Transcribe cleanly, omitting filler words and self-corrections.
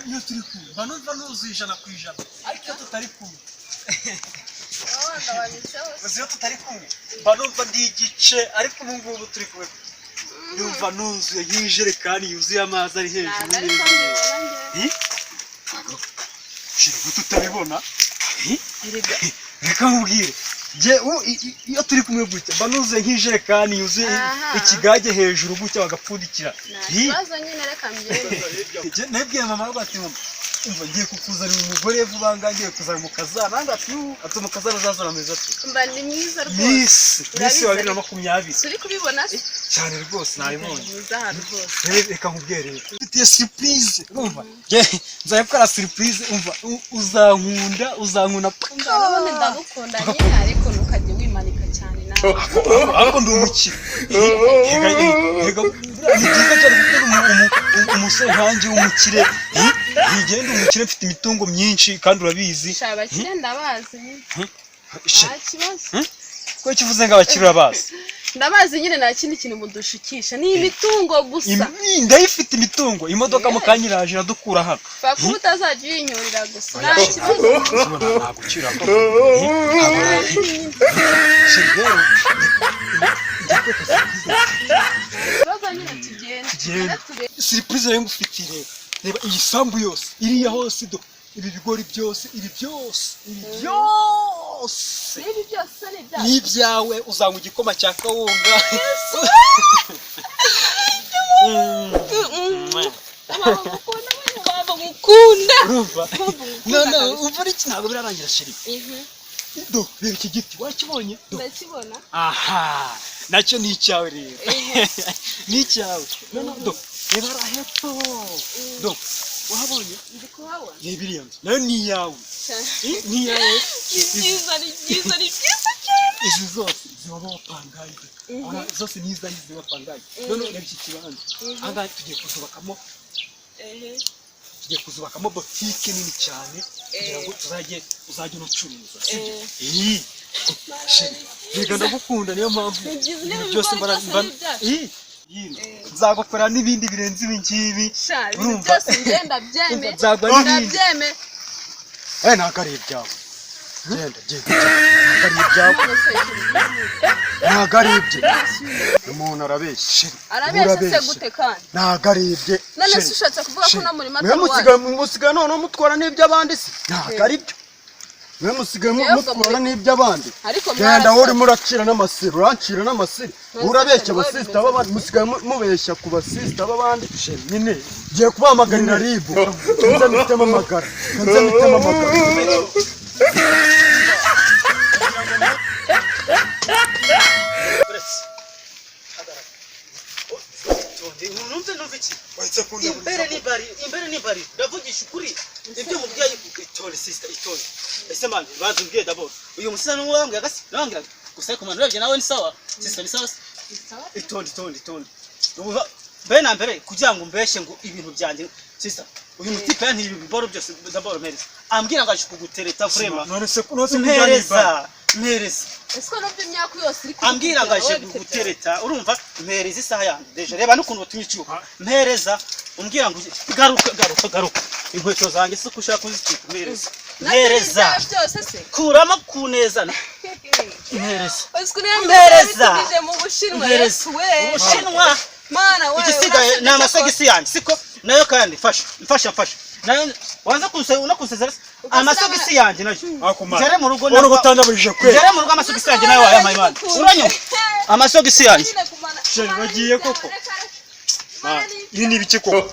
iyo turi kumwe banumva nuzuye 100% ariko iyo tutari kumwe iyo tutari kumwe banumva ndi igice ariko ubu ngubu turi kumwe numva nuzuye nk'ijerekani yuzuye amazi ari hejuru shira tutabibona reka nkubwire iyo turi kumwe gutya banuzuye nk'ijerekani yuzuye ikigage hejuru gutya bagapfundikira bazo nyine reka mbyembe nabwiye mama bati umva ngiye kukuzanira umugore vuba ngangiye kuzana umukazana ngati atuma kazana zazana meza tu mba ni mwiza rwose Miss wa 2020 turi kubibona cyane rwose nabibonye mwiza hano rwose reka nkubwire mfite surprise umva nzaye gukora surprise umva uzankunda none ndagukunda nyine ariko ntukajye wimanika cyane nawe ariko ndi umukire yego ngiye cyane gukora umusore hanjye w'umukire nigenda umukire mfite imitungo myinshi kandi urabizi shabakire ndabazi ko kivuze ngo abakire urabazi ndabazi nyine nta kindi kintu mudushukisha ni imitungo gusa ndayifite imitungo imodoka mukanyiraje radukura hano bakuba utazajya uyinyurira gusa nta kibazo nagukira surprise rero ngufitire reba iyi sambu yose iriya hose do ibi bigori byose ibi byose ni ibyawe uzanywa igikoma cya kawunga gukunda none umva iki ntabwo birarangira shiri do reba iki giti wakibonye ndakibona aha nacyo ni icyawe rero ni icyawe none do reba hepfo do wahabonye ndi kuhabona biriya nayo ni iyawe ni iyawe byiza cyane izi zose ziba bapangaye zose ni izayi ziba bapangaye none reba iki kibanza aha tugiye kuzubakamo botike nini cyane kugira ngo uzajye unacuruza reka ndagukunda niyo mpamvu byose nzagukora n'ibindi birenze ibi ngibi urumva ndabyeme ntabwo ari ibyawe genda ntabwo ari ibye umuntu arabeshye se gute kandi ntabwo ari ibye none se ushatse kuvuga ko no muri musigaye none mutwara n'iby'abandi se ntabwo ari byo mwe musigaye mutwara n'iby'abandi genda wowe urimo uracira n'amasiri urancira n'amasiri urabeshya abasisita b'abandi musigaye mubeshya ku basisita b'abandi nyine ngiye kubahamagarira ribu kanze mitemo amagara imbere ni bari ndavugisha ukuri ibyo mubyaye itore sister itore ese man bazubwiye d'abord uyu musana n'uwambwe agasi nabambwira gusa ariko man urebye nawe ni sawa sister ni sawa itonde ubuva bene mbere kugira ngo mbeshe ngo ibintu byanjye sister uyu mutipe yanti ibiboro byose d'abord mereza ambwira ngo aje kugutereta vrema none se mpereza ese no by'imyaka yose iri ambwira ngo aje kugutereta urumva mpereza isaha yanjye deje reba n'ukuntu batumye icyuko mpereza umbwira ngo garuka inkweto zanjye se kushaka kuzitwika mpereza kuramo kunezana mpereza mu Bushinwa Ubushinwa mana we igisigaye ni amasogisi yanjye siko nayo kandi mfasha nayo wanza kunsezera amasogisi yanjye nayo jere mu rugo none gutandabije kwe jere mu rugo amasogisi yanjye nayo wayamaye imana uranyo amasogisi yanjye bagiye koko iyi ni ibiki koko